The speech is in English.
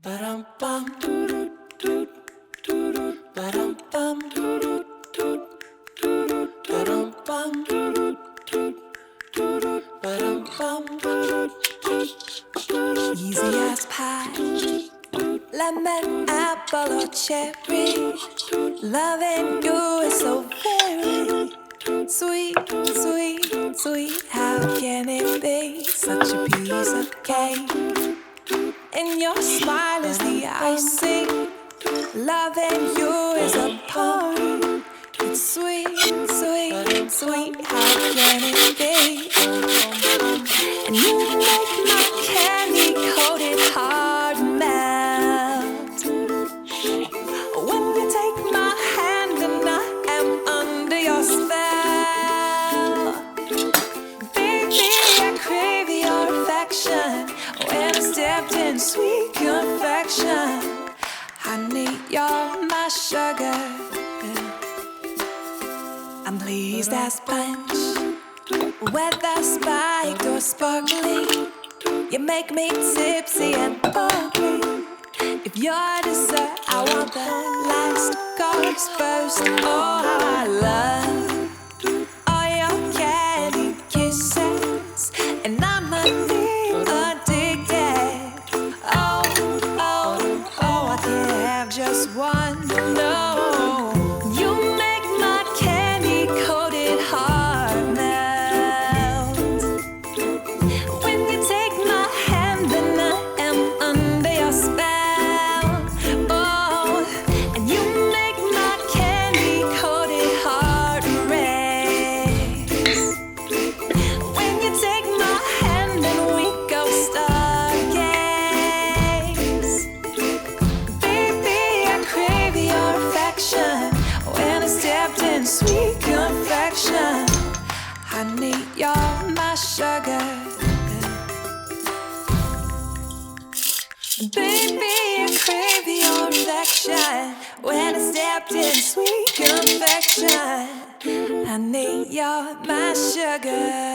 Easy as pie, lemon, apple or cherry. Loving you is so very sweet, sweet, sweet. How can it be such a piece of cake? And your smile is the icing. Loving you is a poem. It's sweet, sweet, sweet. How can it be? And you make my candy-coated heart melt. When you take my hand and I am under your spell. Baby, I crave your affection. When I stepped in sweet confection. Honey, you're my sugar. I'm pleased as punch. Whether spiked or sparkling, you make me tipsy and bubbly. If you're dessert, I want the last course first. Oh, how I love all your candy kisses, and I'm addicted. Oh, oh, oh, I can't have just one. No. Sweet confection, honey, you're my sugar. Baby, I crave your affection. When I stepped in sweet confection, honey, you're my sugar.